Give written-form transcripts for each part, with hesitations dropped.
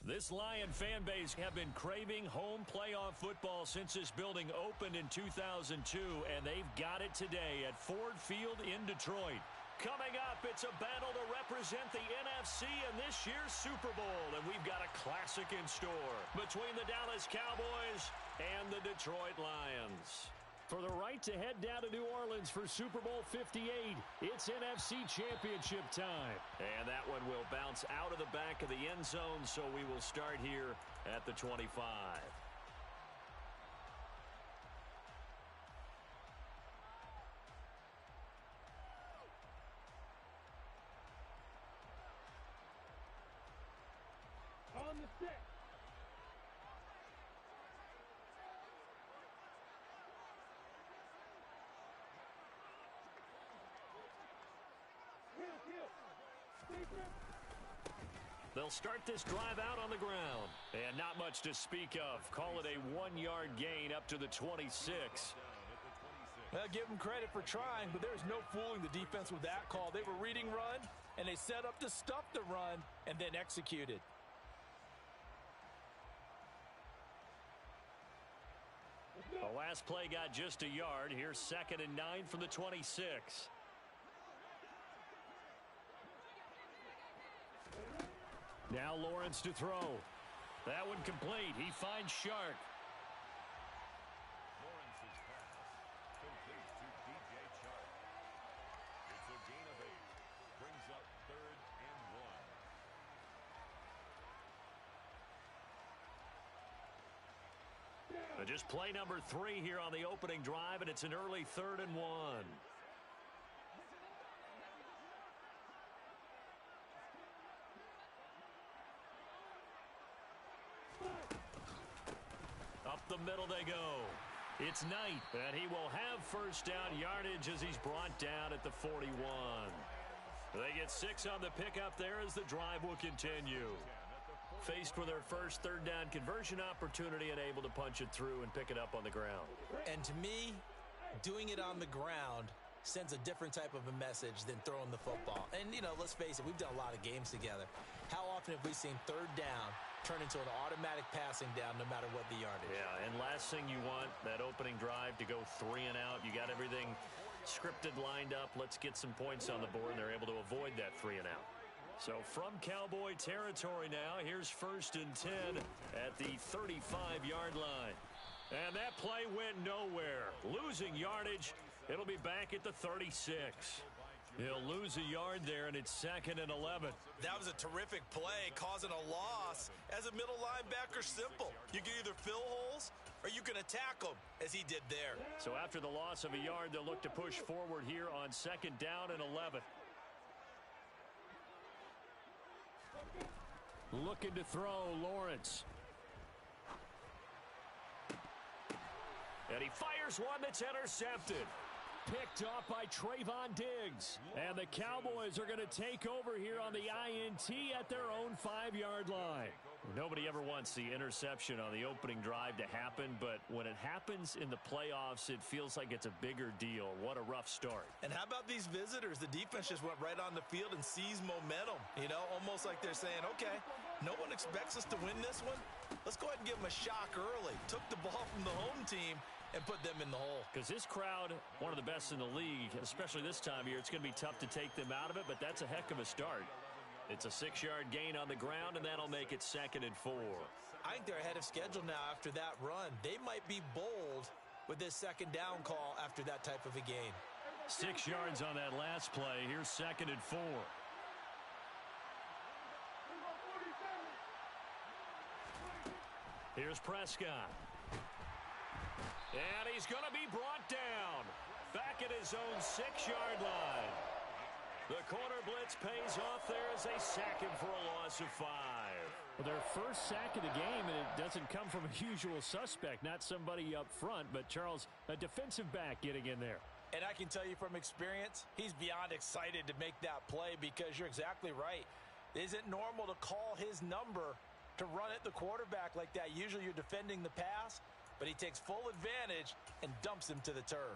This Lion fan base have been craving home playoff football since this building opened in 2002, and they've got it today at Ford Field in Detroit. Coming up, it's a battle to represent the NFC in this year's Super Bowl, and we've got a classic in store between the Dallas Cowboys and the Detroit Lions. For the right to head down to New Orleans for Super Bowl 58, it's NFC Championship time. And that one will bounce out of the back of the end zone, so we will start here at the 25. On the stick. They'll start this drive out on the ground. And not much to speak of. Call it a 1-yard gain up to the 26. Well, give them credit for trying, but there's no fooling the defense with that call. They were reading run, and they set up to stuff the run and then executed. The last play got just a yard. Here's 2nd and 9 from the 26. Now Lawrence to throw. That one complete. He finds Shark. Lawrence's pass complete to DJ Shark. It's a gain of 8. Brings up 3rd and 1. Just play number 3 here on the opening drive, and it's an early 3rd and 1. Up the middle they go. It's Knight, and he will have first down yardage as he's brought down at the 41. They get 6 on the pickup there as the drive will continue. Faced with their first 3rd down conversion opportunity and able to punch it through and pick it up on the ground. And to me, doing it on the ground sends a different type of a message than throwing the football. And, you know, let's face it, we've done a lot of games together. How often have we seen 3rd down turn into an automatic passing down no matter what the yardage? Yeah, and last thing you want, that opening drive to go 3 and out. You got everything scripted, lined up. Let's get some points on the board, and they're able to avoid that 3 and out. So from Cowboy territory now, here's 1st and 10 at the 35-yard line. And that play went nowhere. Losing yardage. It'll be back at the 36. He'll lose a yard there, and it's 2nd and 11. That was a terrific play, causing a loss. As a middle linebacker, simple. You can either fill holes or you can attack them, as he did there. So after the loss of a yard, they'll look to push forward here on 2nd down and 11. Looking to throw, Lawrence. And he fires one that's intercepted. Picked off by Trayvon Diggs. And the Cowboys are going to take over here on the INT at their own 5-yard line. Nobody ever wants the interception on the opening drive to happen, but when it happens in the playoffs, it feels like it's a bigger deal. What a rough start. And how about these visitors? The defense just went right on the field and seized momentum. You know, almost like they're saying, okay, no one expects us to win this one. Let's go ahead and give them a shock early. Took the ball from the home team and put them in the hole. Because this crowd, one of the best in the league, especially this time of year, it's going to be tough to take them out of it, but that's a heck of a start. It's a 6-yard gain on the ground, and that'll make it 2nd and 4. I think they're ahead of schedule now after that run. They might be bold with this 2nd down call after that type of a gain. 6 yards on that last play. Here's 2nd and 4. Here's Prescott. And he's going to be brought down back at his own 6-yard line. The corner blitz pays off there as they sack him for a loss of 5. Well, their first sack of the game, and it doesn't come from a usual suspect, not somebody up front, but Charles, a defensive back getting in there. And I can tell you from experience, he's beyond excited to make that play because you're exactly right. It isn't normal to call his number to run at the quarterback like that. Usually you're defending the pass, but he takes full advantage and dumps him to the turf.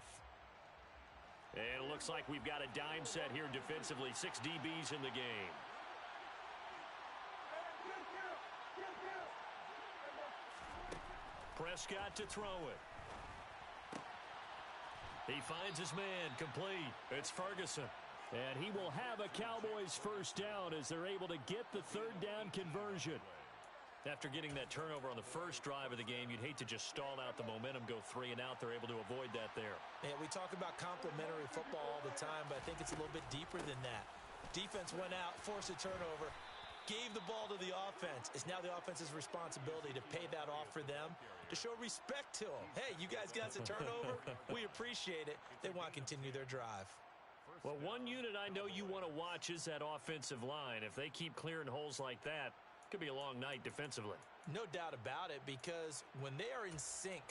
And it looks like we've got a dime set here defensively. 6 DBs in the game. Prescott to throw it. He finds his man complete. It's Ferguson. And he will have a Cowboys first down as they're able to get the third down conversion. After getting that turnover on the first drive of the game, you'd hate to just stall out the momentum, go 3 and out. They're able to avoid that there. Yeah, we talk about complementary football all the time, but I think it's a little bit deeper than that. Defense went out, forced a turnover, gave the ball to the offense. It's now the offense's responsibility to pay that off for them, to show respect to them. Hey, you guys got a turnover? We appreciate it. They want to continue their drive. Well, one unit I know you want to watch is that offensive line. If they keep clearing holes like that, it could be a long night defensively. No doubt about it, because when they are in sync,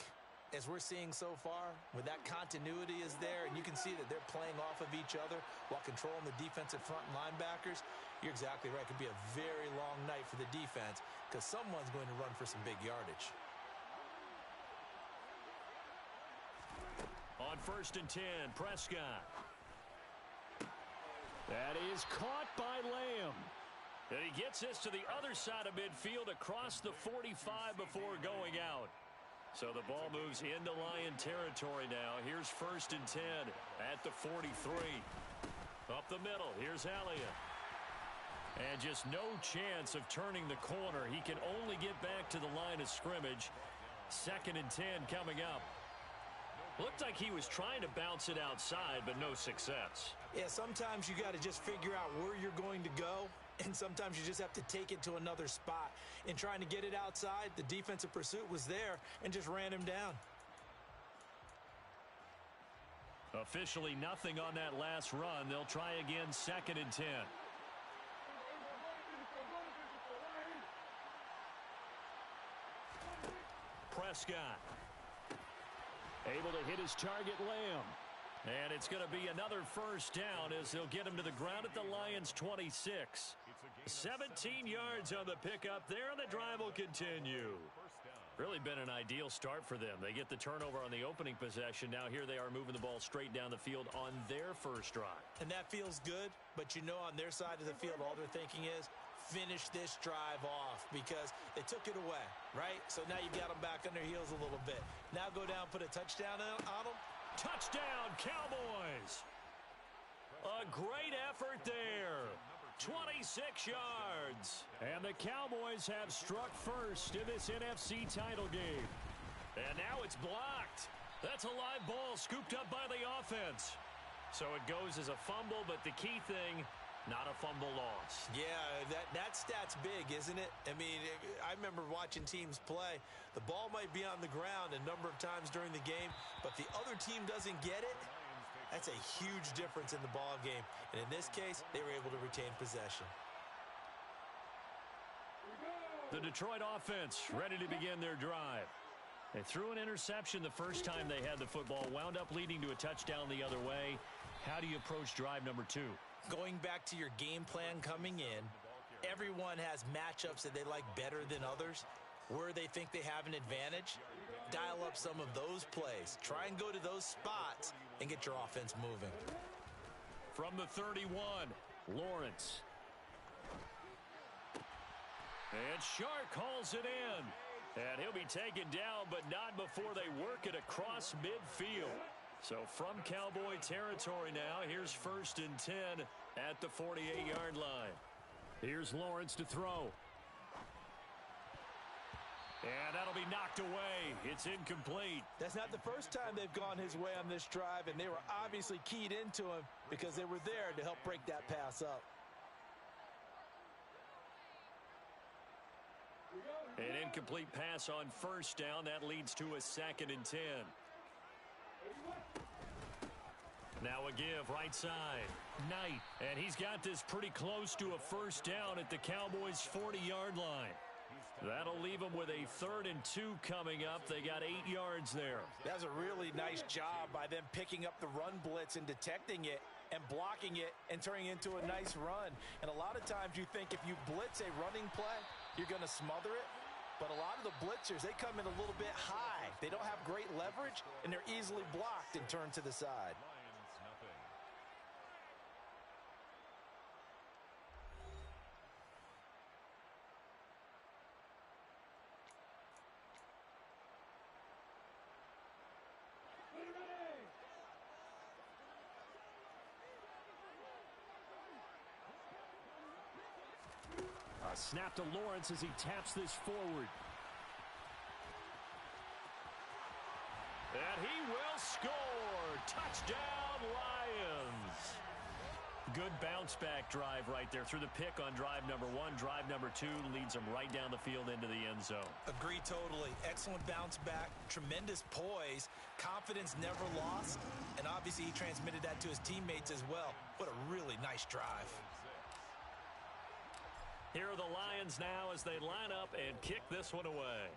as we're seeing so far, when that continuity is there, and you can see that they're playing off of each other while controlling the defensive front and linebackers, you're exactly right. It could be a very long night for the defense because someone's going to run for some big yardage. On 1st and 10, Prescott. That is caught by Lamb. And he gets this to the other side of midfield across the 45 before going out. So the ball moves into Lion territory now. Here's 1st and 10 at the 43. Up the middle, here's Elliott. And just no chance of turning the corner. He can only get back to the line of scrimmage. 2nd and 10 coming up. Looked like he was trying to bounce it outside, but no success. Yeah, sometimes you got to just figure out where you're going to go, and sometimes you just have to take it to another spot. In trying to get it outside, the defensive pursuit was there and just ran him down. Officially nothing on that last run. They'll try again 2nd and 10. Prescott. Able to hit his target, Lamb. And it's going to be another first down as they'll get him to the ground at the Lions' 26. 17 yards on the pickup there, and the drive will continue. Really been an ideal start for them. They get the turnover on the opening possession. Now here they are moving the ball straight down the field on their first drive. And that feels good, but you know on their side of the field, all they're thinking is, finish this drive off because they took it away, right? So now you got them back on their heels a little bit. Now go down, put a touchdown on them. Touchdown, Cowboys! A great effort there. 26 yards. And the Cowboys have struck first in this NFC title game. And now it's blocked. That's a live ball scooped up by the offense. So it goes as a fumble, but the key thing, not a fumble loss. Yeah, that stat's big, isn't it? I mean, I remember watching teams play. The ball might be on the ground a number of times during the game, but if the other team doesn't get it, that's a huge difference in the ball game. And in this case, they were able to retain possession. The Detroit offense ready to begin their drive. They threw an interception the first time they had the football, wound up leading to a touchdown the other way. How do you approach drive number 2? Going back to your game plan coming in, everyone has matchups that they like better than others. Where they think they have an advantage, dial up some of those plays. Try and go to those spots and get your offense moving. From the 31, Lawrence. And Shark hauls it in. And he'll be taken down, but not before they work it across midfield. So from Cowboy territory now, here's 1st and 10 at the 48-yard line. Here's Lawrence to throw. And that'll be knocked away. It's incomplete. That's not the first time they've gone his way on this drive, and they were obviously keyed into him because they were there to help break that pass up. An incomplete pass on 1st down. That leads to a 2nd and 10. Now a give right side. Knight. And he's got this pretty close to a first down at the Cowboys' 40-yard line. That'll leave them with a 3rd and 2 coming up. They got 8 yards there. That's a really nice job by them picking up the run blitz and detecting it and blocking it and turning it into a nice run. And a lot of times you think if you blitz a running play, you're going to smother it. But a lot of the blitzers, they come in a little bit high. They don't have great leverage, and they're easily blocked and turned to the side. A snap to Lawrence as he taps this forward. And he will score. Touchdown, Lions. Good bounce-back drive right there through the pick on drive number 1. Drive number 2 leads them right down the field into the end zone. Agree totally. Excellent bounce back, tremendous poise, confidence never lost, and obviously he transmitted that to his teammates as well. What a really nice drive. Here are the Lions now as they line up and kick this one away.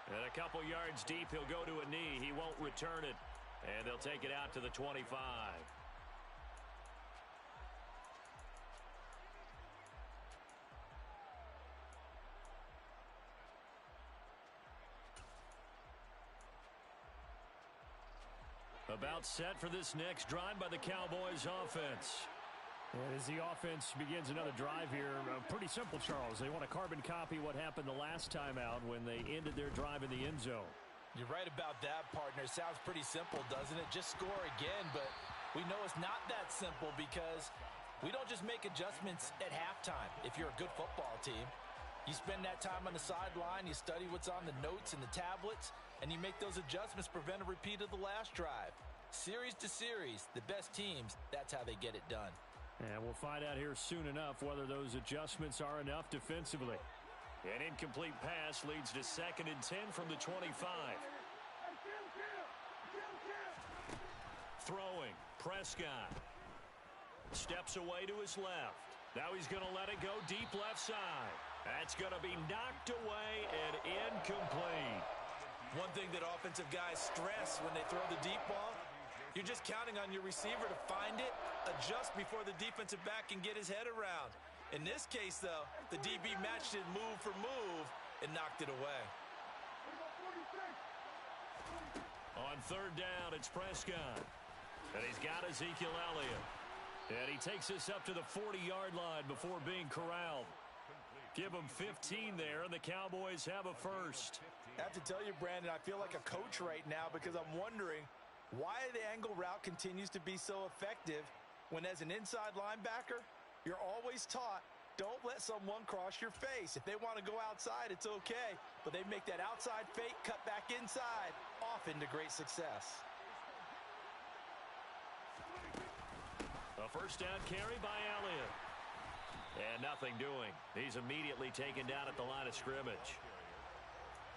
And a couple yards deep, he'll go to a knee. He won't return it. And they'll take it out to the 25. About set for this next drive by the Cowboys offense. As the offense begins another drive here, pretty simple, Charles. They want to carbon copy what happened the last time out when they ended their drive in the end zone. You're right about that, partner. Sounds pretty simple, doesn't it? Just score again, but we know it's not that simple because we don't just make adjustments at halftime if you're a good football team. You spend that time on the sideline, you study what's on the notes and the tablets, and you make those adjustments, prevent a repeat of the last drive. Series to series, the best teams, that's how they get it done. And we'll find out here soon enough whether those adjustments are enough defensively. An incomplete pass leads to 2nd and 10 from the 25. Throwing, Prescott. Steps away to his left. Now he's going to let it go deep left side. That's going to be knocked away and incomplete. One thing that offensive guys stress when they throw the deep ball, you're just counting on your receiver to find it, adjust before the defensive back can get his head around. In this case, though, the DB matched it move for move and knocked it away. On 3rd down, it's Prescott. And he's got Ezekiel Elliott. And he takes this up to the 40-yard line before being corralled. Give him 15 there, and the Cowboys have a first. I have to tell you, Brandon, I feel like a coach right now because I'm wondering why the angle route continues to be so effective when, as an inside linebacker, you're always taught, don't let someone cross your face. If they want to go outside, it's okay. But they make that outside fake, cut back inside, often to great success. A first down carry by Elliott. And nothing doing. He's immediately taken down at the line of scrimmage.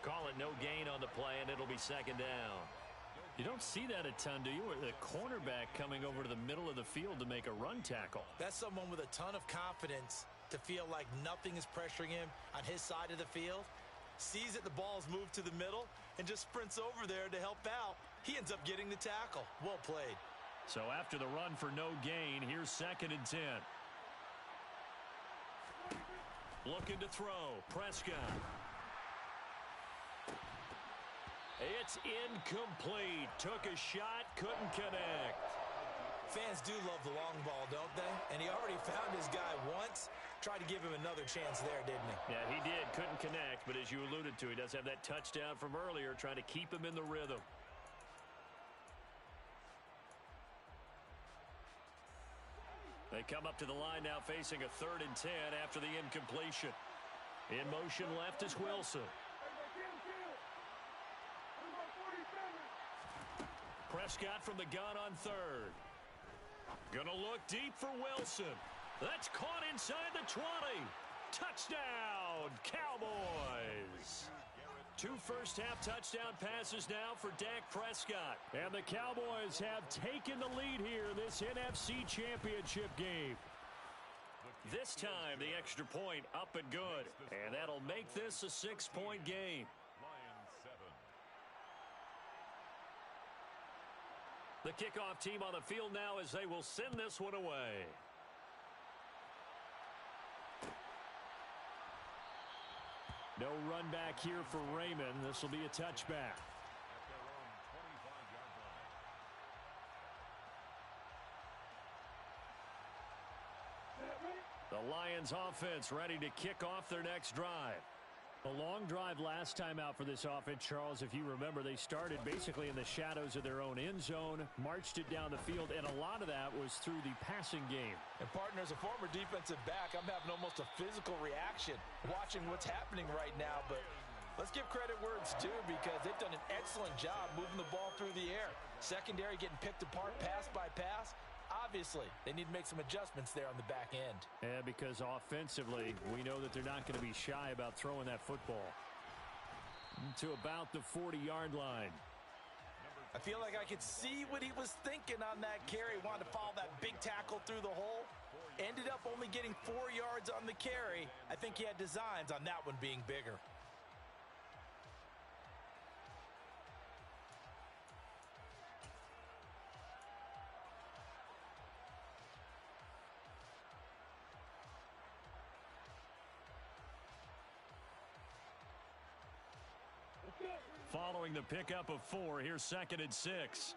Call it no gain on the play, and it'll be 2nd down. You don't see that a ton, do you? The cornerback coming over to the middle of the field to make a run tackle. That's someone with a ton of confidence to feel like nothing is pressuring him on his side of the field. Sees that the ball's moved to the middle and just sprints over there to help out. He ends up getting the tackle. Well played. So after the run for no gain, here's 2nd and 10. Looking to throw. Prescott. It's incomplete. Took a shot, couldn't connect. Fans do love the long ball, don't they? And he already found his guy once. Tried to give him another chance there, didn't he? Yeah, he did. Couldn't connect, but as you alluded to, he does have that touchdown from earlier, trying to keep him in the rhythm. They come up to the line now facing a 3rd and 10 after the incompletion. In motion left is Wilson. Prescott from the gun on 3rd. Gonna look deep for Wilson. That's caught inside the 20. Touchdown, Cowboys. 2 first-half touchdown passes now for Dak Prescott. And the Cowboys have taken the lead here this NFC Championship game. This time, the extra point up and good. And that'll make this a 6-point game. The kickoff team on the field now as they will send this one away. No run back here for Raymond. This will be a touchback. The Lions offense ready to kick off their next drive. A long drive last time out for this offense, Charles. If you remember, they started basically in the shadows of their own end zone, marched it down the field, and a lot of that was through the passing game. And partner, as a former defensive back, I'm having almost a physical reaction watching what's happening right now. But let's give credit where it's due, because they've done an excellent job moving the ball through the air. Secondary getting picked apart pass by pass. Obviously, they need to make some adjustments there on the back end. Yeah, because offensively, we know that they're not going to be shy about throwing that football to about the 40-yard line. I feel like I could see what he was thinking on that carry. Wanted to follow that big tackle through the hole. Ended up only getting 4 yards on the carry. I think he had designs on that one being bigger. Following the pickup of 4, here's 2nd and 6.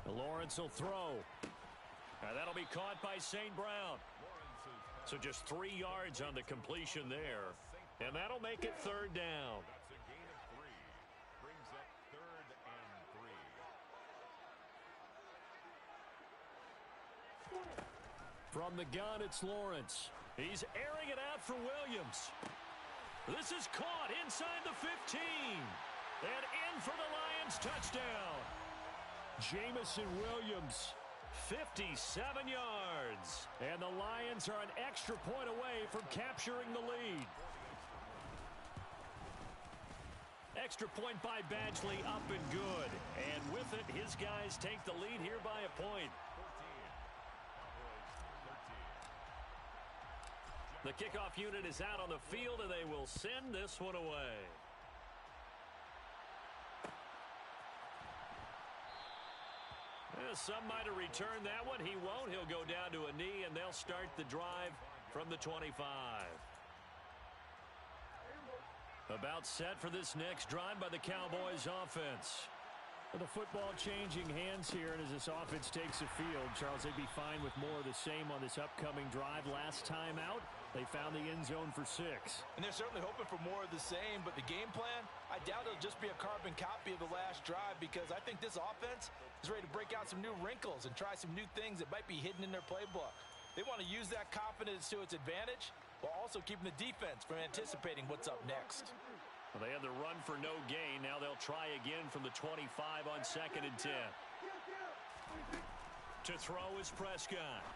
Lawrence will throw. Now that'll be caught by St. Brown. So just 3 yards on the completion there. And that'll make it 3rd down. That's a gain of 3. Brings up 3rd and 3. From the gun, it's Lawrence. He's airing it out for Williams. This is caught inside the 15. And in for the Lions touchdown. Jamison Williams, 57 yards. And the Lions are an extra point away from capturing the lead. Extra point by Badgley, up and good. And with it, his guys take the lead here by a point. 14. Cowboys 13. The kickoff unit is out on the field, and they will send this one away. Some might have returned that one. He won't. He'll go down to a knee, and they'll start the drive from the 25. About set for this next drive by the Cowboys offense. The football changing hands here, and as this offense takes the field, Charles, they'd be fine with more of the same on this upcoming drive. Last time out, they found the end zone for 6. And they're certainly hoping for more of the same, but the game plan, I doubt it'll just be a carbon copy of the last drive, because I think this offense is ready to break out some new wrinkles and try some new things that might be hidden in their playbook. They want to use that confidence to its advantage while also keeping the defense from anticipating what's up next. Well, they had the run for no gain. Now they'll try again from the 25 on 2nd and 10. To throw is Prescott.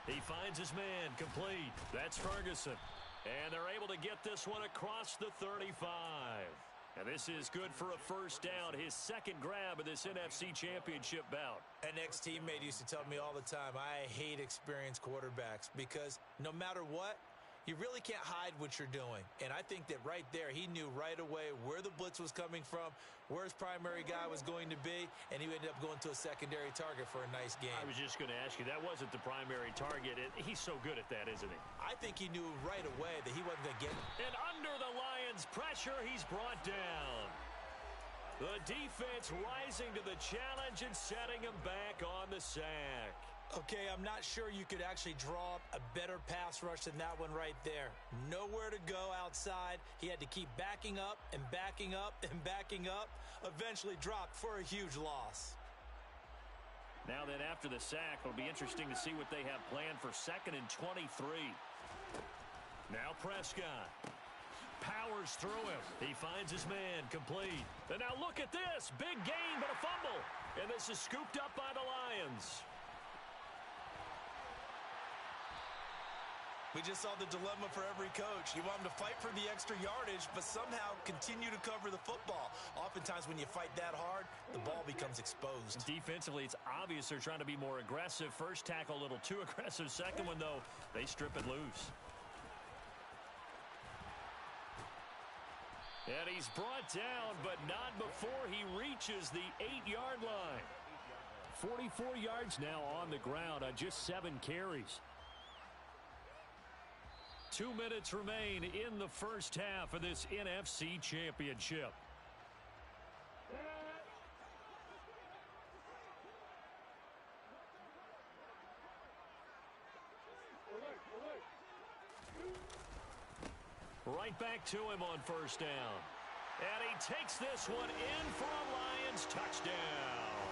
He finds his man complete. That's Ferguson. And they're able to get this one across the 35. And this is good for a first down. His 2nd grab of this NFC Championship bout. An ex-teammate used to tell me all the time, I hate experienced quarterbacks, because no matter what, you really can't hide what you're doing. And I think that right there, he knew right away where the blitz was coming from, where his primary guy was going to be, and he ended up going to a secondary target for a nice game. I was just going to ask you, that wasn't the primary target. He's so good at that, isn't he? I think he knew right away that he wasn't going to get it. And under the Lions' pressure, he's brought down. The defense rising to the challenge and setting him back on the sack. Okay, I'm not sure you could actually draw up a better pass rush than that one right there. Nowhere to go outside. He had to keep backing up and backing up and backing up. Eventually dropped for a huge loss. Now then, after the sack, it'll be interesting to see what they have planned for 2nd and 23. Now Prescott powers through him. He finds his man complete. And now look at this. Big gain, but a fumble. And this is scooped up by the Lions. We just saw the dilemma for every coach. You want them to fight for the extra yardage, but somehow continue to cover the football. Oftentimes when you fight that hard, the ball becomes exposed. Defensively, it's obvious they're trying to be more aggressive. First tackle, a little too aggressive. Second one, though, they strip it loose. And he's brought down, but not before he reaches the 8-yard line. 44 yards now on the ground on just 7 carries. 2 minutes remain in the first half of this NFC Championship. Right back to him on first down. And he takes this one in for a Lions touchdown.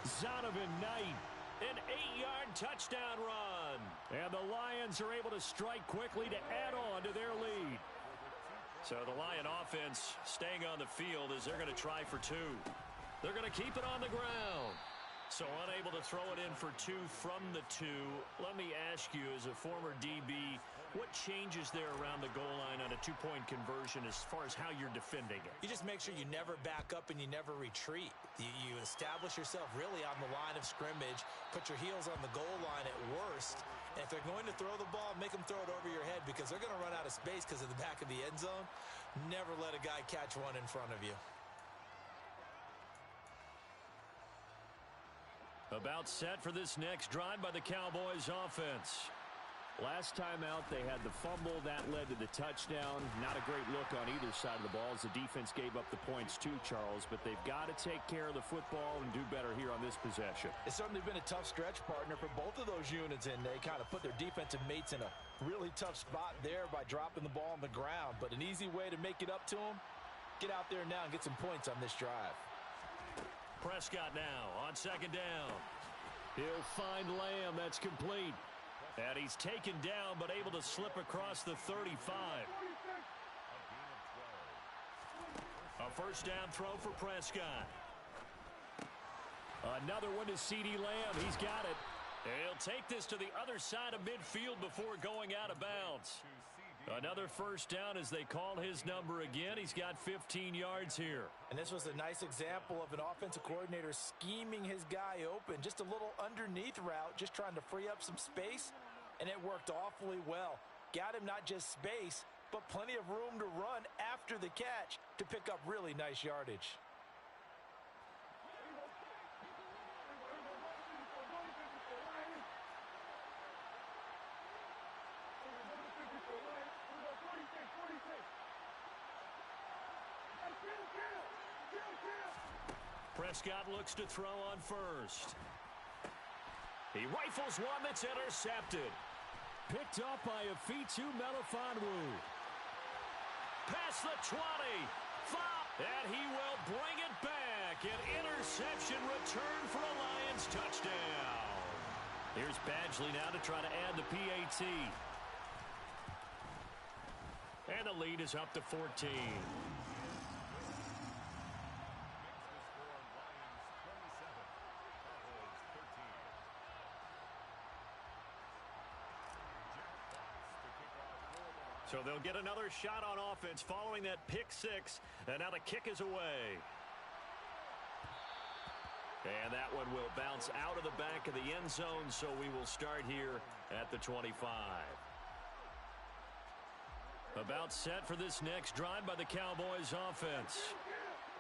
Zonovan Knight, an 8-yard touchdown run. And the Lions are able to strike quickly to add on to their lead. So the Lion offense staying on the field as they're going to try for 2. They're going to keep it on the ground. So unable to throw it in for 2 from the 2. Let me ask you, as a former DB, what changes there around the goal line on a 2-point conversion as far as how you're defending it? You just make sure you never back up and you never retreat. You establish yourself really on the line of scrimmage, put your heels on the goal line at worst, and if they're going to throw the ball, make them throw it over your head because they're going to run out of space because of the back of the end zone. Never let a guy catch one in front of you. About set for this next drive by the Cowboys offense. Last time out, they had the fumble. That led to the touchdown. Not a great look on either side of the ball as the defense gave up the points too, Charles. But they've got to take care of the football and do better here on this possession. It's certainly been a tough stretch, partner, for both of those units, and they kind of put their defensive mates in a really tough spot there by dropping the ball on the ground. But an easy way to make it up to them, get out there now and get some points on this drive. Prescott now on second down. He'll find Lamb. That's complete. And he's taken down but able to slip across the 35. A first down throw for Prescott. Another one to CeeDee Lamb. He's got it. He'll take this to the other side of midfield before going out of bounds. Another first down as they call his number again. He's got 15 yards here. And this was a nice example of an offensive coordinator scheming his guy open. Just a little underneath route, just trying to free up some space, and it worked awfully well. Got him not just space, but plenty of room to run after the catch to pick up really nice yardage. Prescott looks to throw on first. He rifles one that's intercepted. Picked up by Afitu Melifonwu. Past the 20. And he will bring it back. An interception return for a Lions touchdown. Here's Badgley now to try to add the PAT. And the lead is up to 14. So they'll get another shot on offense following that pick six. And now the kick is away. And that one will bounce out of the back of the end zone. So we will start here at the 25. About set for this next drive by the Cowboys offense.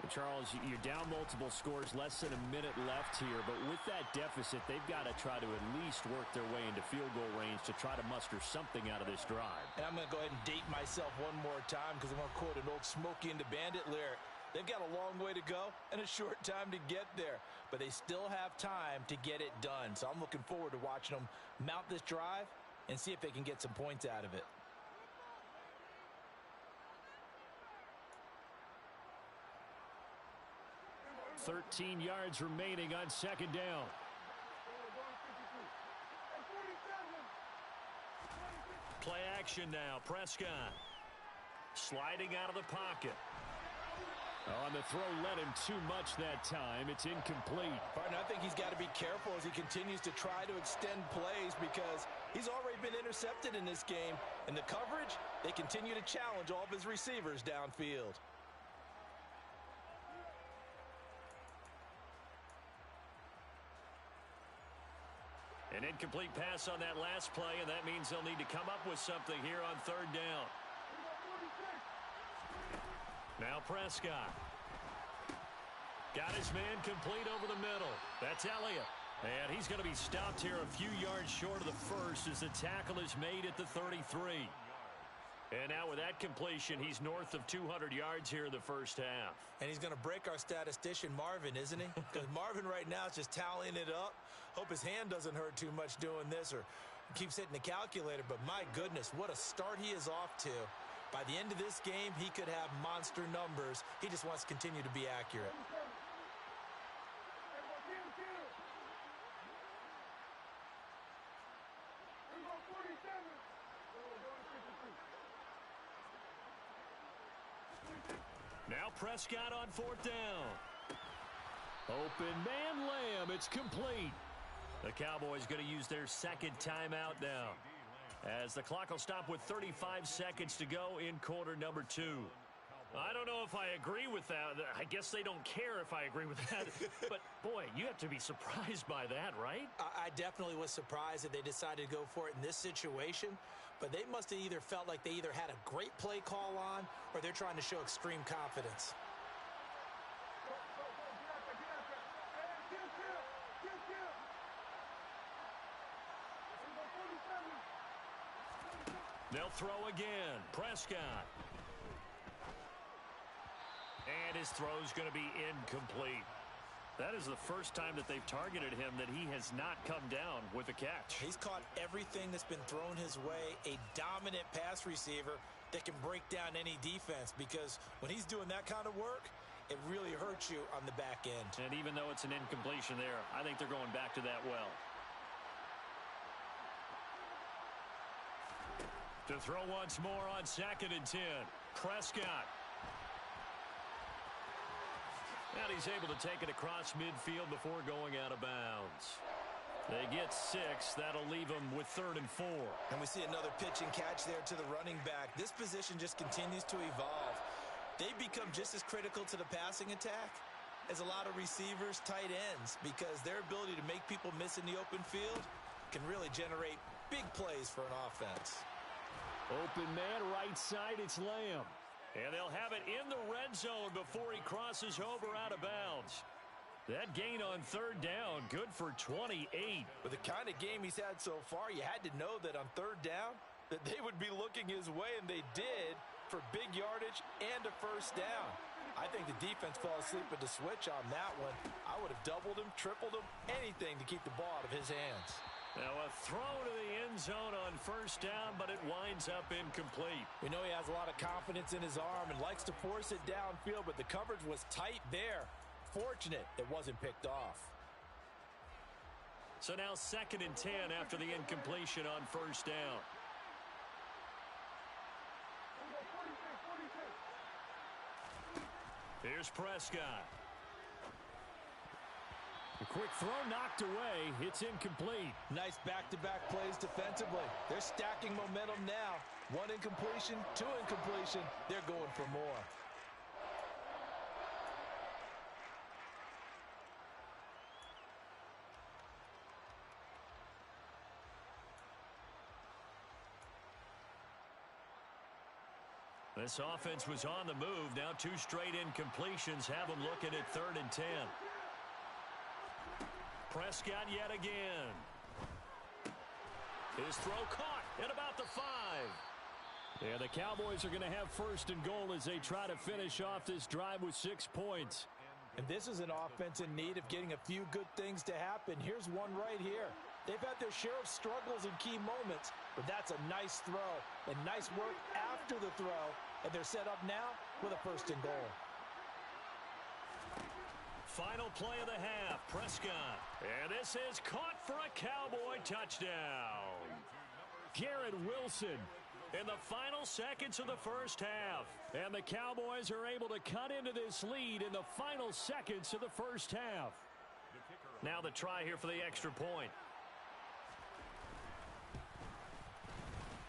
Charles, you're down multiple scores, less than a minute left here, but with that deficit, they've got to try to at least work their way into field goal range to try to muster something out of this drive. And I'm going to go ahead and date myself one more time because I'm going to quote an old Smokey and the Bandit lyric. They've got a long way to go and a short time to get there, but they still have time to get it done. So I'm looking forward to watching them mount this drive and see if they can get some points out of it. 13 yards remaining on second down. Play action now. Prescott sliding out of the pocket. On the throw, led him too much that time. It's incomplete. Partner, I think he's got to be careful as he continues to try to extend plays because he's already been intercepted in this game. And the coverage, they continue to challenge all of his receivers downfield. An incomplete pass on that last play, and that means they'll need to come up with something here on third down. Now Prescott. Got his man complete over the middle. That's Elliott. And he's going to be stopped here a few yards short of the first as the tackle is made at the 33. And now with that completion, he's north of 200 yards here in the first half. And he's going to break our statistician, Marvin, isn't he? Because Marvin right now is just tallying it up. Hope his hand doesn't hurt too much doing this or keeps hitting the calculator. But my goodness, what a start he is off to. By the end of this game, he could have monster numbers. He just wants to continue to be accurate. Now Prescott on fourth down. Open man Lamb. It's complete. The Cowboys going to use their second timeout now, as the clock will stop with 35 seconds to go in quarter number 2. I don't know if I agree with that. I guess they don't care if I agree with that. But, boy, you have to be surprised by that, right? I definitely was surprised that they decided to go for it in this situation. But they must have either felt like they either had a great play call on or they're trying to show extreme confidence. They'll throw again. Prescott. And his throw's going to be incomplete. That is the first time that they've targeted him that he has not come down with a catch. He's caught everything that's been thrown his way. A dominant pass receiver that can break down any defense, because when he's doing that kind of work, it really hurts you on the back end. And even though it's an incompletion there, I think they're going back to that well. To throw once more on 2nd and 10. Prescott. And he's able to take it across midfield before going out of bounds. They get 6. That'll leave them with 3rd and 4. And we see another pitch and catch there to the running back. This position just continues to evolve. They become just as critical to the passing attack as a lot of receivers, tight ends, because their ability to make people miss in the open field can really generate big plays for an offense. Open man right side, it's Lamb. And they'll have it in the red zone before he crosses over out of bounds. That gain on 3rd down, good for 28. With the kind of game he's had so far, you had to know that on 3rd down, that they would be looking his way, and they did, for big yardage and a 1st down. I think the defense fell asleep at the switch on that one. I would have doubled him, tripled him, anything to keep the ball out of his hands. Now a throw to the end zone on 1st down, but it winds up incomplete. We know he has a lot of confidence in his arm and likes to force it downfield, but the coverage was tight there. Fortunate it wasn't picked off. So now 2nd and 10 after the incompletion on 1st down. Here's Prescott. A quick throw knocked away. It's incomplete. Nice back-to-back plays defensively. They're stacking momentum now. 1 incompletion, 2 incompletion. They're going for more. This offense was on the move. Now 2 straight incompletions have them looking at 3rd and 10. Prescott yet again. His throw caught at about the 5. Yeah, the Cowboys are going to have 1st and goal as they try to finish off this drive with 6 points. And this is an offense in need of getting a few good things to happen. Here's one right here. They've had their share of struggles in key moments, but that's a nice throw and nice work after the throw, and they're set up now with a 1st and goal. Final play of the half, Prescott. And this is caught for a Cowboy touchdown. Garrett Wilson in the final seconds of the 1st half. And the Cowboys are able to cut into this lead in the final seconds of the 1st half. Now the try here for the extra point.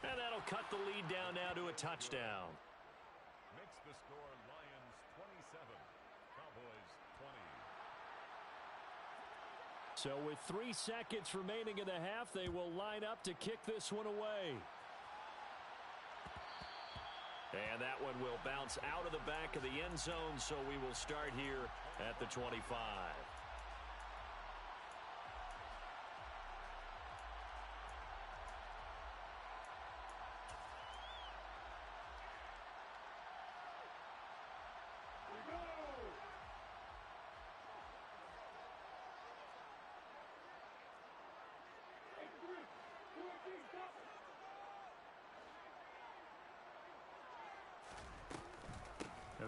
And that'll cut the lead down now to a touchdown. Makes the score Lions 27, Cowboys 20. So with 3 seconds remaining in the half, they will line up to kick this one away. And that one will bounce out of the back of the end zone, so we will start here at the 25.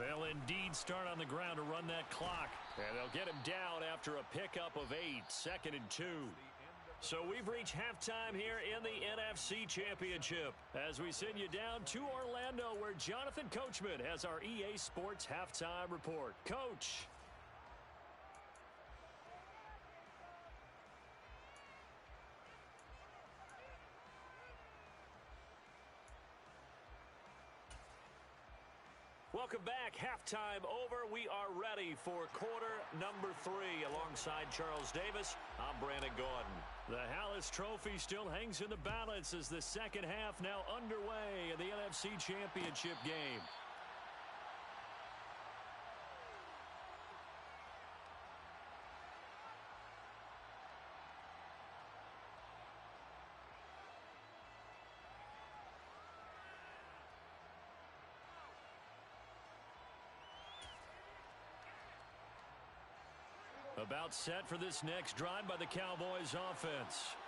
They'll indeed start on the ground to run that clock. And they'll get him down after a pickup of 8, 2nd and 2. So we've reached halftime here in the NFC Championship as we send you down to Orlando where Jonathan Coachman has our EA Sports Halftime Report. Coach. Welcome back. Halftime over. We are ready for quarter number 3. Alongside Charles Davis, I'm Brandon Gaudin. The Hallis Trophy still hangs in the balance as the second half now underway in the NFC Championship game. About set for this next drive by the Cowboys offense.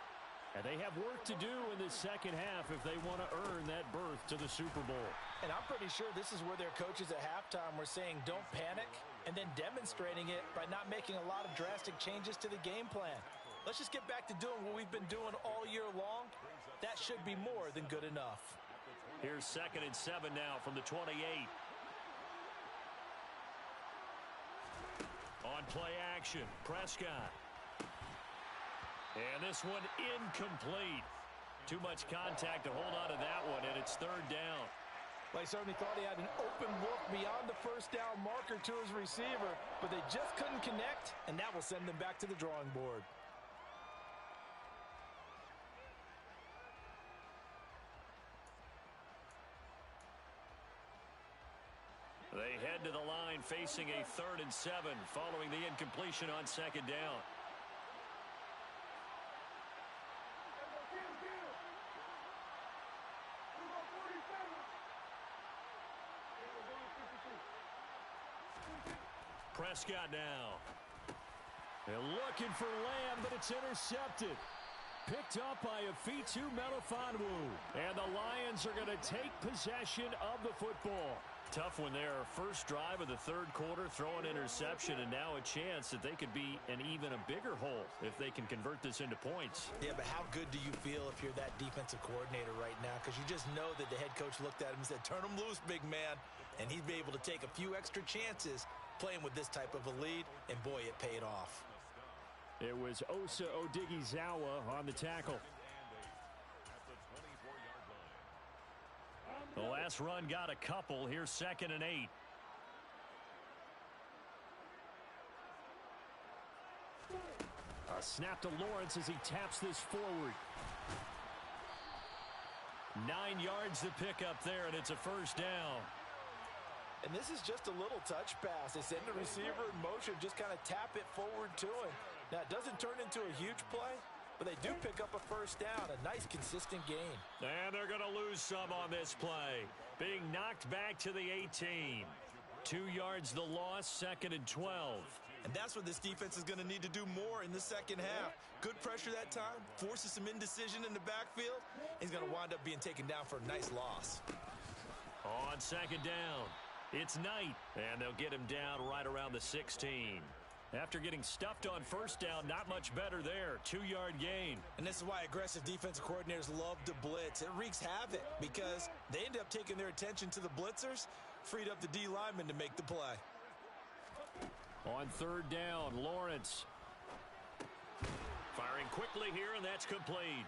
And they have work to do in the second half if they want to earn that berth to the Super Bowl. And I'm pretty sure this is where their coaches at halftime were saying don't panic and then demonstrating it by not making a lot of drastic changes to the game plan. Let's just get back to doing what we've been doing all year long. That should be more than good enough. Here's 2nd and 7 now from the 28. On play action, Prescott. And this one incomplete. Too much contact to hold on to that one, and it's 3rd down. Well, he certainly thought he had an open look beyond the first down marker to his receiver, but they just couldn't connect, and that will send them back to the drawing board. They head to the line facing a 3rd and 7 following the incompletion on 2nd down. Prescott now. They're looking for Lamb, but it's intercepted. Picked up by Afitu Melifonwu. And the Lions are going to take possession of the football. Tough one there. First drive of the 3rd quarter, throw an interception, and now a chance that they could be an even a bigger hole if they can convert this into points. Yeah, but how good do you feel if you're that defensive coordinator right now? Because you just know that the head coach looked at him and said, turn him loose, big man. And he'd be able to take a few extra chances playing with this type of a lead, and boy, it paid off. It was Osa Odighizuwa on the tackle. The last run got a couple. Here's 2nd and 8. A snap to Lawrence as he taps this forward. 9 yards to pick up there, and it's a 1st down. And this is just a little touch pass. They send the receiver in motion, just kind of tap it forward to him. Now, it doesn't turn into a huge play, but they do pick up a 1st down, a nice, consistent gain. And they're going to lose some on this play. Being knocked back to the 18. 2 yards the loss, 2nd and 12. And that's what this defense is going to need to do more in the second half. Good pressure that time, forces some indecision in the backfield. He's going to wind up being taken down for a nice loss. On 2nd down, it's Knight, and they'll get him down right around the 16. After getting stuffed on 1st down, not much better there. 2-yard gain. And this is why aggressive defensive coordinators love to blitz. It wreaks havoc because they end up taking their attention to the blitzers, freed up the D lineman to make the play. On 3rd down, Lawrence. Firing quickly here, and that's complete.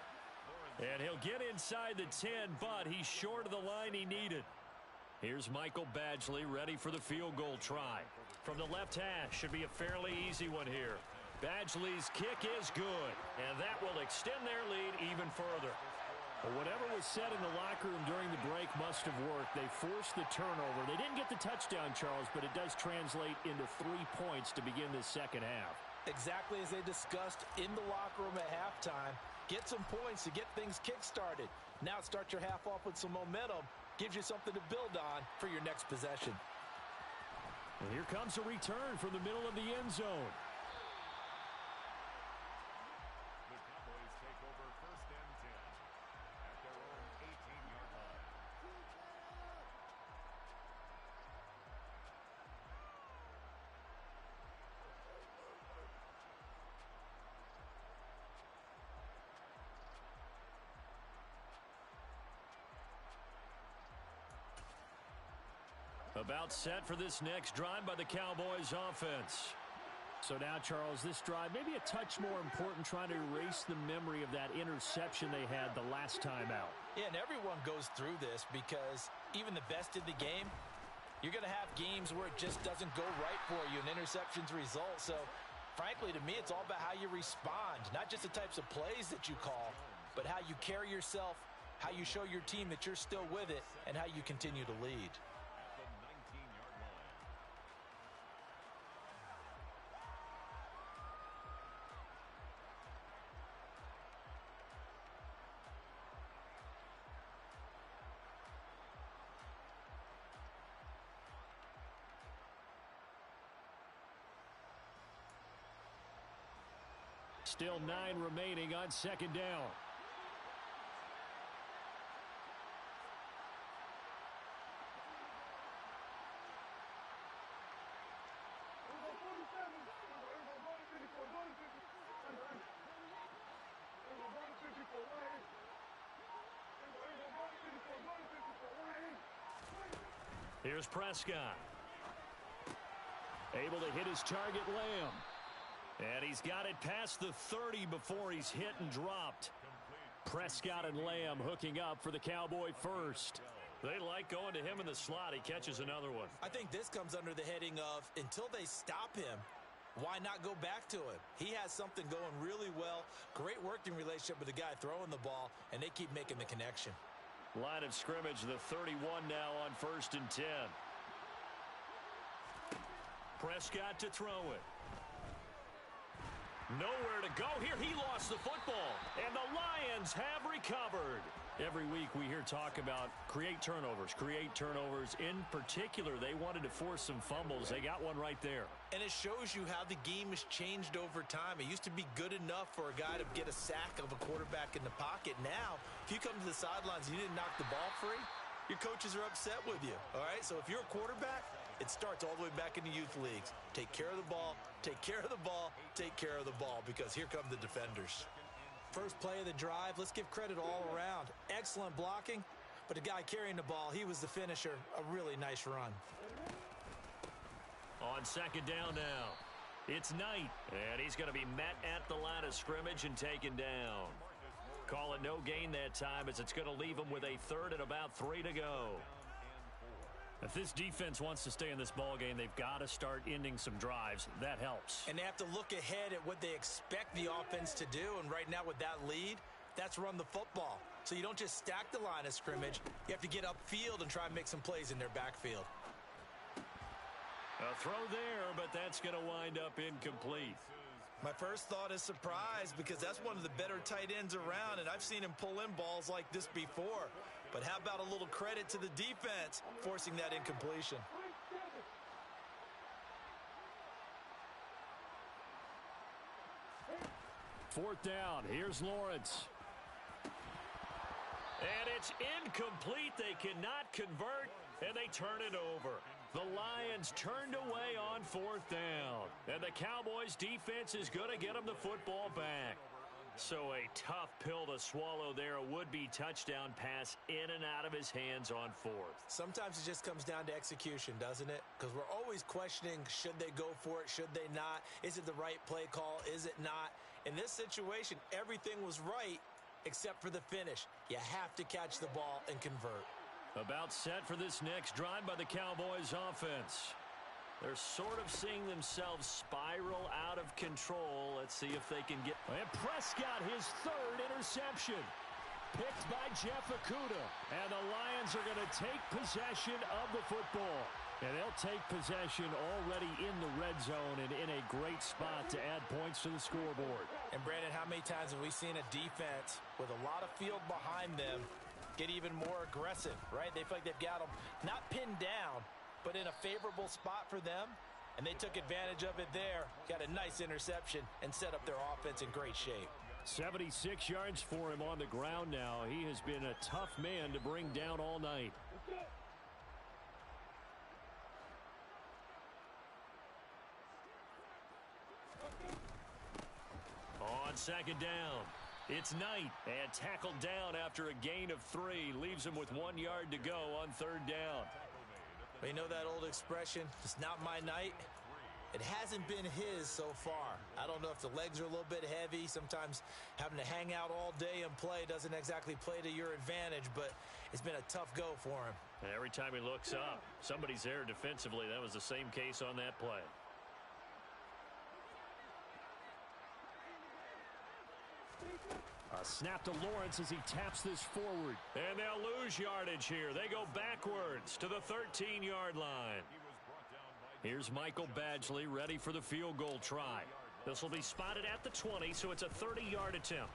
And he'll get inside the 10, but he's short of the line he needed. Here's Michael Badgley ready for the field goal try. From the left hash, should be a fairly easy one here. Badgley's kick is good, and that will extend their lead even further. But whatever was said in the locker room during the break must have worked. They forced the turnover. They didn't get the touchdown, Charles, but it does translate into 3 points to begin this second half. Exactly as they discussed in the locker room at halftime. Get some points to get things kick-started. Now start your half off with some momentum. Gives you something to build on for your next possession. And here comes a return from the middle of the end zone. The Cowboys take over 1st and 10 at their own 18-yard line. About set for this next drive by the Cowboys offense. So now, Charles, this drive maybe a touch more important, trying to erase the memory of that interception they had the last time out. Yeah, and everyone goes through this because even the best in the game, you're going to have games where it just doesn't go right for you and interceptions result. So, frankly, to me, it's all about how you respond, not just the types of plays that you call, but how you carry yourself, how you show your team that you're still with it, and how you continue to lead. Still 9 remaining on second down. Here's Prescott. Able to hit his target, Lamb. And he's got it past the 30 before he's hit and dropped. Prescott and Lamb hooking up for the Cowboy first. They like going to him in the slot. He catches another one. I think this comes under the heading of until they stop him, why not go back to him? He has something going really well. Great working relationship with the guy throwing the ball, and they keep making the connection. Line of scrimmage, the 31 now on 1st and 10. Prescott to throw it. Nowhere to go here. He lost the football, and the Lions have recovered. Every week we hear talk about create turnovers. In particular, they wanted to force some fumbles. They got one right there. And it shows you how the game has changed over time. It used to be good enough for a guy to get a sack of a quarterback in the pocket. Now, if you come to the sidelines and you didn't knock the ball free, your coaches are upset with you. All right, so if you're a quarterback, it starts all the way back in the youth leagues. Take care of the ball, take care of the ball, take care of the ball, because here come the defenders. First play of the drive, let's give credit all around. Excellent blocking, but the guy carrying the ball, he was the finisher. A really nice run. On second down now, it's Knight, and he's going to be met at the line of scrimmage and taken down. Call it no gain that time, as it's going to leave him with a third and about 3 to go. If this defense wants to stay in this ball game, they've got to start ending some drives. That helps. And they have to look ahead at what they expect the offense to do. And right now with that lead, that's run the football. So you don't just stack the line of scrimmage. You have to get upfield and try and make some plays in their backfield. A throw there, but that's going to wind up incomplete. My first thought is surprise, because that's one of the better tight ends around, and I've seen him pull in balls like this before. But how about a little credit to the defense forcing that incompletion? Fourth down. Here's Lawrence. And it's incomplete. They cannot convert, and they turn it over. The Lions turned away on fourth down. And the Cowboys defense is going to get them the football back. So a tough pill to swallow there. A would-be touchdown pass in and out of his hands on fourth. Sometimes it just comes down to execution, doesn't it? Because we're always questioning, should they go for it, should they not? Is it the right play call, is it not? In this situation, everything was right except for the finish. You have to catch the ball and convert. About set for this next drive by the Cowboys offense. They're sort of seeing themselves spiral out of control. Let's see if they can get... And Prescott, his third interception. Picked by Jeff Okudah. And the Lions are going to take possession of the football. And they'll take possession already in the red zone and in a great spot to add points to the scoreboard. And, Brandon, how many times have we seen a defense with a lot of field behind them get even more aggressive, right? They feel like they've got them not pinned down, but in a favorable spot for them, and they took advantage of it there. Got a nice interception and set up their offense in great shape. 76 yards for him on the ground now. He has been a tough man to bring down all night. On second down, it's Knight, and tackled down after a gain of 3. Leaves him with 1 yard to go on third down. Well, you know that old expression, it's not my night? It hasn't been his so far. I don't know if the legs are a little bit heavy. Sometimes having to hang out all day and play doesn't exactly play to your advantage, but it's been a tough go for him. Every time he looks up, somebody's there defensively. That was the same case on that play. A snap to Lawrence as he taps this forward. And they'll lose yardage here. They go backwards to the 13-yard line. Here's Michael Badgley ready for the field goal try. This will be spotted at the 20, so it's a 30-yard attempt.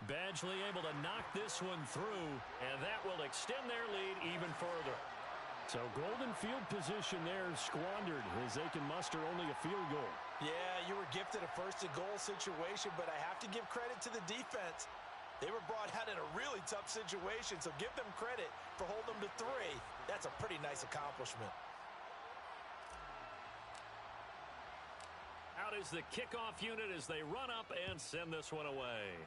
Badgley able to knock this one through, and that will extend their lead even further. So golden field position there squandered as they can muster only a field goal. Yeah, you were gifted a first-and-goal situation, but I have to give credit to the defense. They were brought out in a really tough situation, so give them credit for holding them to 3. That's a pretty nice accomplishment. Out is the kickoff unit as they run up and send this one away.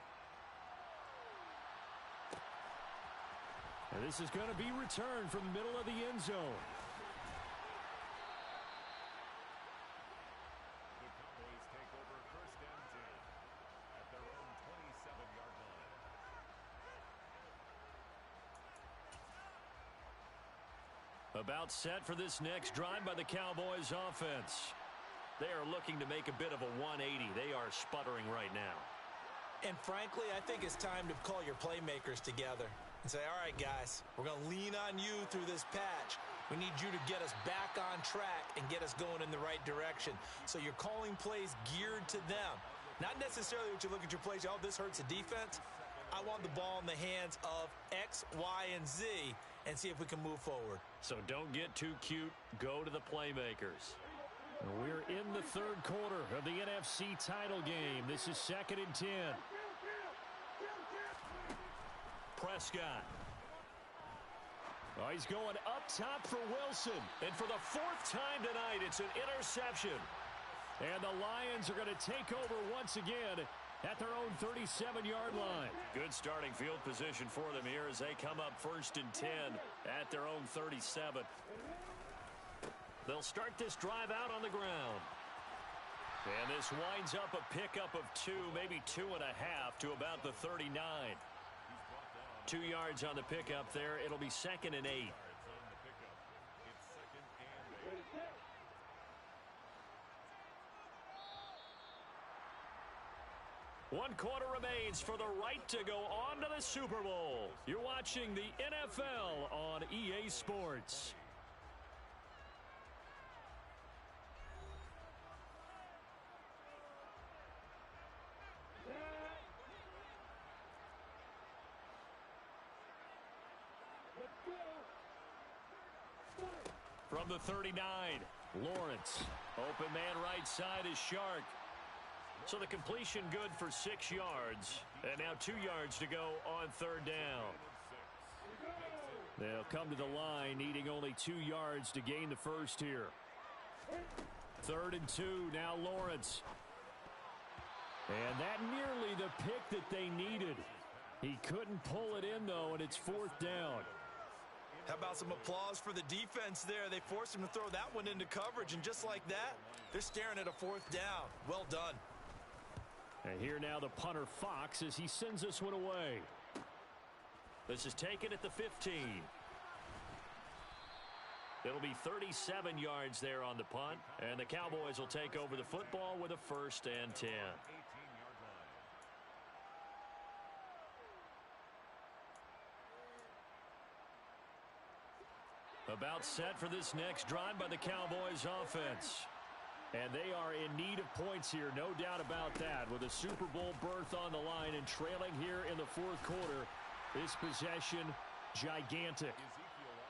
And this is going to be returned from the middle of the end zone. The Cowboys take over first and 10 at their own 27-yard line. About set for this next drive by the Cowboys offense. They are looking to make a bit of a 180. They are sputtering right now. And frankly, I think it's time to call your playmakers together and say, all right, guys, we're going to lean on you through this patch. We need you to get us back on track and get us going in the right direction. So you're calling plays geared to them. Not necessarily what you look at your plays, oh, this hurts the defense. I want the ball in the hands of X, Y, and Z and see if we can move forward. So don't get too cute. Go to the playmakers. We're in the third quarter of the NFC title game. This is 2nd and 10. Prescott. Oh, he's going up top for Wilson. And for the 4th time tonight, it's an interception. And the Lions are going to take over once again at their own 37-yard line. Good starting field position for them here as they come up 1st and 10 at their own 37. They'll start this drive out on the ground. And this winds up a pickup of 2, maybe 2.5 to about the 39. 2 yards on the pickup there. It'll be 2nd and 8. One quarter remains for the right to go on to the Super Bowl. You're watching the NFL on EA Sports. From the 39, Lawrence. Open man right side is Shark. So the completion good for 6 yards. And now 2 yards to go on 3rd down. They'll come to the line, needing only 2 yards to gain the first here. 3rd and 2, now Lawrence. And that nearly the pick that they needed. He couldn't pull it in, though, and it's 4th down. How about some applause for the defense there? They forced him to throw that one into coverage, and just like that, they're staring at a 4th down. Well done. And here now the punter Fox as he sends this one away. This is taken at the 15. It'll be 37 yards there on the punt, and the Cowboys will take over the football with a 1st and 10. About set for this next drive by the Cowboys offense. And they are in need of points here, no doubt about that. With a Super Bowl berth on the line and trailing here in the 4th quarter, this possession gigantic.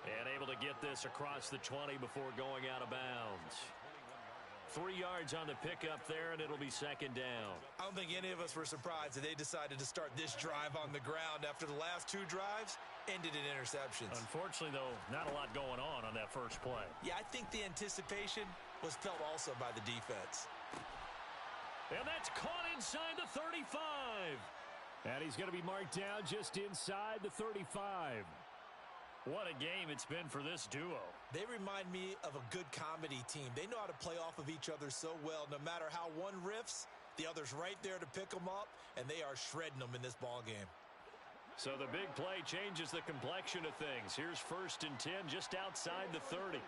And able to get this across the 20 before going out of bounds. 3 yards on the pickup there, and it'll be 2nd down. I don't think any of us were surprised that they decided to start this drive on the ground after the last 2 drives ended in interceptions. Unfortunately, though, not a lot going on that first play. Yeah, I think the anticipation was felt also by the defense. And that's caught inside the 35. And he's going to be marked down just inside the 35. What a game it's been for this duo. They remind me of a good comedy team. They know how to play off of each other so well. No matter how one riffs, the other's right there to pick them up, and they are shredding them in this ball game. So the big play changes the complexion of things. Here's 1st and 10 just outside the 30.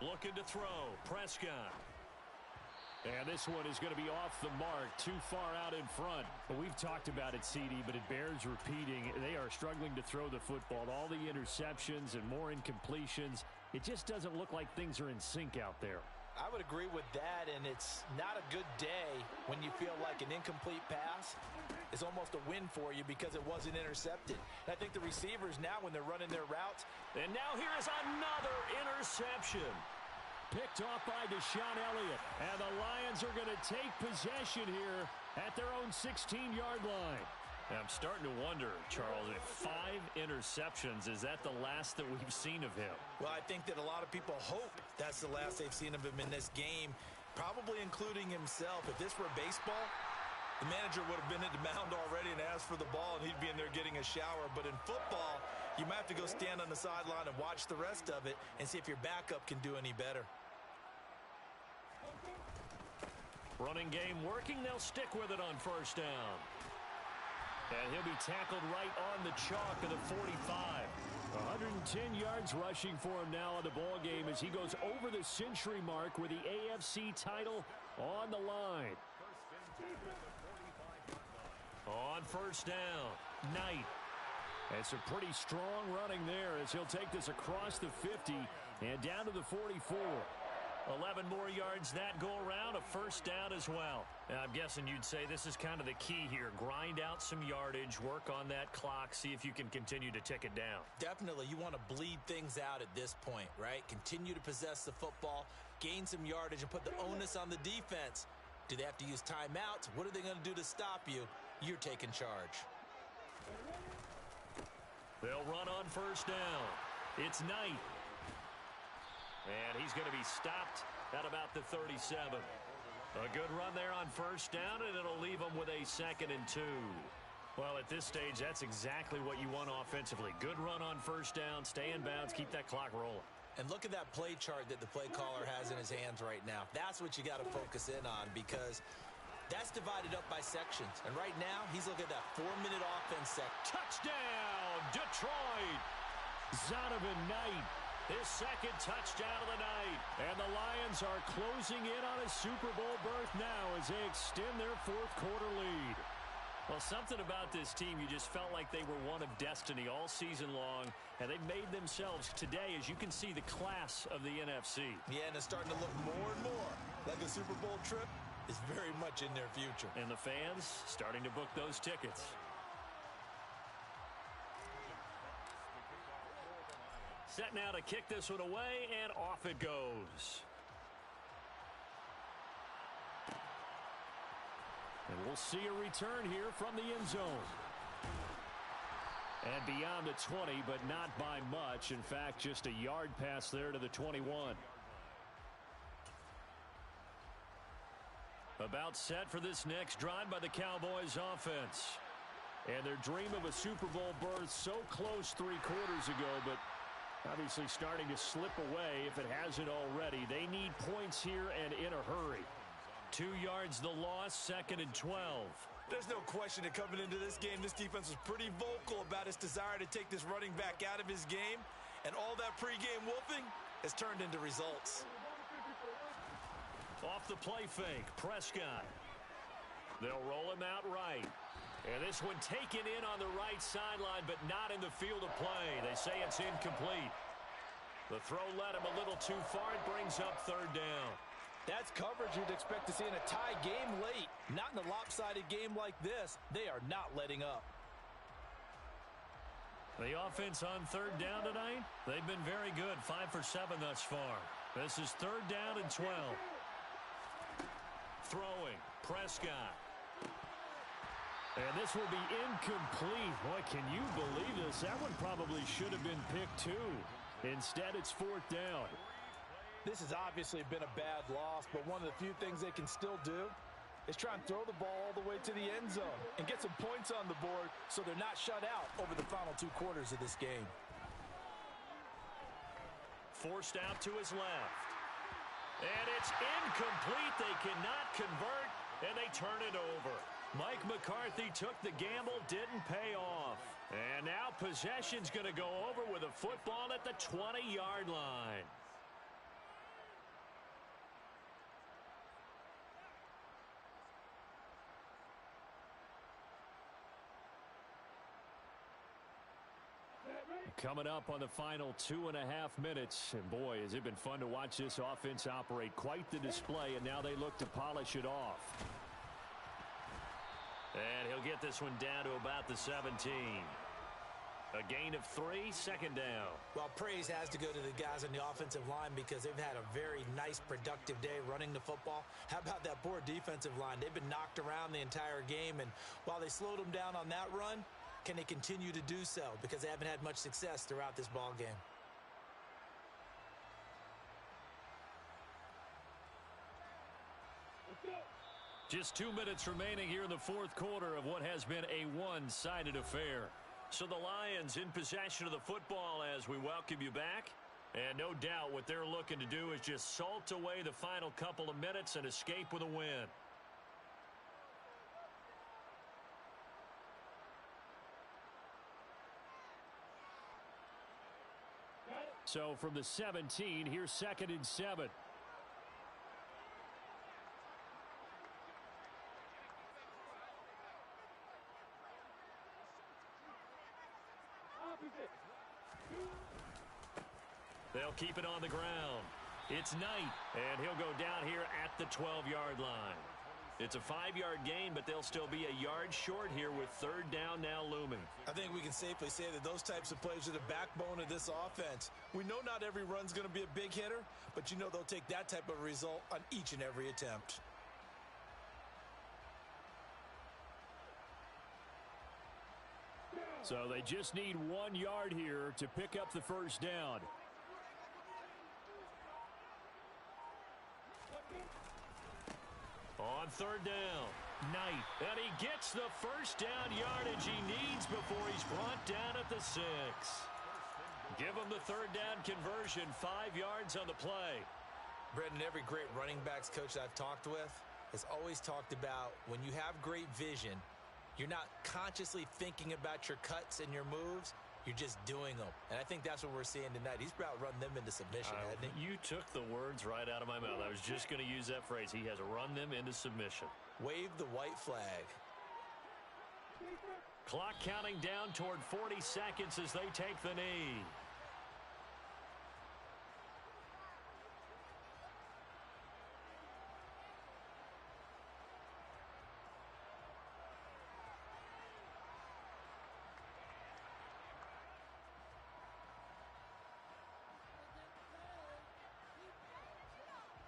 Looking to throw. Prescott. And this one is going to be off the mark, too far out in front. Well, we've talked about it, CD, but it bears repeating. They are struggling to throw the football. All the interceptions and more incompletions. It just doesn't look like things are in sync out there. I would agree with that, and it's not a good day when you feel like an incomplete pass is almost a win for you because it wasn't intercepted. And I think the receivers now, when they're running their routes. And now here is another interception. Picked off by Deshaun Elliott. And the Lions are going to take possession here at their own 16-yard line. I'm starting to wonder, Charles, if 5 interceptions, is that the last that we've seen of him? Well, I think that a lot of people hope that's the last they've seen of him in this game, probably including himself. If this were baseball, the manager would have been at the mound already and asked for the ball, and he'd be in there getting a shower. But in football, you might have to go stand on the sideline and watch the rest of it and see if your backup can do any better. Running game working. They'll stick with it on 1st down. And he'll be tackled right on the chalk of the 45. 110 yards rushing for him now in the ball game as he goes over the century mark with the AFC title on the line. On 1st down, Knight. And some pretty strong running there as he'll take this across the 50 and down to the 44. 11 more yards that go around, a 1st down as well. And I'm guessing you'd say this is kind of the key here. Grind out some yardage, work on that clock, see if you can continue to tick it down. Definitely, you want to bleed things out at this point, right? Continue to possess the football, gain some yardage, and put the onus on the defense. Do they have to use timeouts? What are they going to do to stop you? You're taking charge. They'll run on 1st down. It's Knight. And he's going to be stopped at about the 37. A good run there on 1st down, and it'll leave them with a 2nd and 2. Well, at this stage, that's exactly what you want offensively. Good run on 1st down, stay in bounds, keep that clock rolling. And look at that play chart that the play caller has in his hands right now. That's what you got to focus in on because that's divided up by sections. And right now, he's looking at that 4-minute offense section. Touchdown, Detroit! Zonovan Knight. His 2nd touchdown of the night. And the Lions are closing in on a Super Bowl berth now as they extend their 4th quarter lead. Well, something about this team, you just felt like they were one of destiny all season long, and they've made themselves today, as you can see, the class of the NFC. Yeah, and it's starting to look more and more like the Super Bowl trip is very much in their future. And the fans starting to book those tickets. Set now to kick this one away, and off it goes. And we'll see a return here from the end zone. And beyond the 20, but not by much. In fact, just a yard pass there to the 21. About set for this next drive by the Cowboys offense. And their dream of a Super Bowl berth so close 3 quarters ago, but obviously starting to slip away if it hasn't already. They need points here and in a hurry. 2 yards the loss, 2nd and 12. There's no question that coming into this game, this defense was pretty vocal about its desire to take this running back out of his game. And all that pregame wolfing has turned into results. Off the play fake, Prescott. They'll roll him out right. And this one taken in on the right sideline, but not in the field of play. They say it's incomplete. The throw led him a little too far. It brings up 3rd down. That's coverage you'd expect to see in a tie game late. Not in a lopsided game like this. They are not letting up. The offense on 3rd down tonight, they've been very good. 5 for 7 thus far. This is 3rd down and 12. Throwing, Prescott. And this will be incomplete. Boy, can you believe this? That one probably should have been picked too. Instead, it's 4th down. This has obviously been a bad loss, but one of the few things they can still do is try and throw the ball all the way to the end zone and get some points on the board so they're not shut out over the final 2 quarters of this game. Forced out to his left. And it's incomplete. They cannot convert, and they turn it over. Mike McCarthy took the gamble, didn't pay off. And now possession's going to go over with a football at the 20-yard line. Coming up on the final 2.5 minutes. And boy, has it been fun to watch this offense operate. Quite the display, and now they look to polish it off. And he'll get this one down to about the 17. A gain of 3, second down. Well, praise has to go to the guys on the offensive line because they've had a very nice, productive day running the football. How about that poor defensive line? They've been knocked around the entire game, and while they slowed them down on that run, can they continue to do so? Because they haven't had much success throughout this ball game. Just 2 minutes remaining here in the 4th quarter of what has been a one-sided affair. So the Lions in possession of the football as we welcome you back. And no doubt what they're looking to do is just salt away the final couple of minutes and escape with a win. So from the 17, here's 2nd and 7. They'll keep it on the ground. It's Knight, and he'll go down here at the 12-yard line. It's a 5-yard gain, but they'll still be a yard short here with 3rd down now looming. I think we can safely say that those types of plays are the backbone of this offense. We know not every run's going to be a big hitter, but you know they'll take that type of result on each and every attempt. So they just need 1 yard here to pick up the first down. On 3rd down, Knight. And he gets the first down yardage he needs before he's brought down at the 6. Give him the 3rd down conversion, 5 yards on the play. Brendan, every great running backs coach I've talked with has always talked about when you have great vision, you're not consciously thinking about your cuts and your moves. You're just doing them. And I think that's what we're seeing tonight. He's about run them into submission, hasn't he? You took the words right out of my mouth. I was just going to use that phrase. He has run them into submission. Wave the white flag. Clock counting down toward 40 seconds as they take the knee.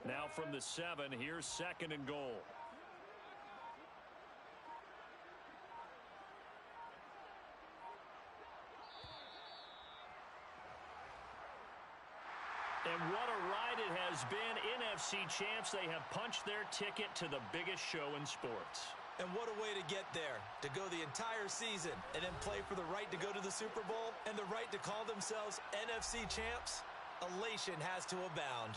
Now from the 7, here's 2nd and goal. And what a ride it has been. NFC champs, they have punched their ticket to the biggest show in sports. And what a way to get there, to go the entire season and then play for the right to go to the Super Bowl and the right to call themselves NFC champs. Elation has to abound.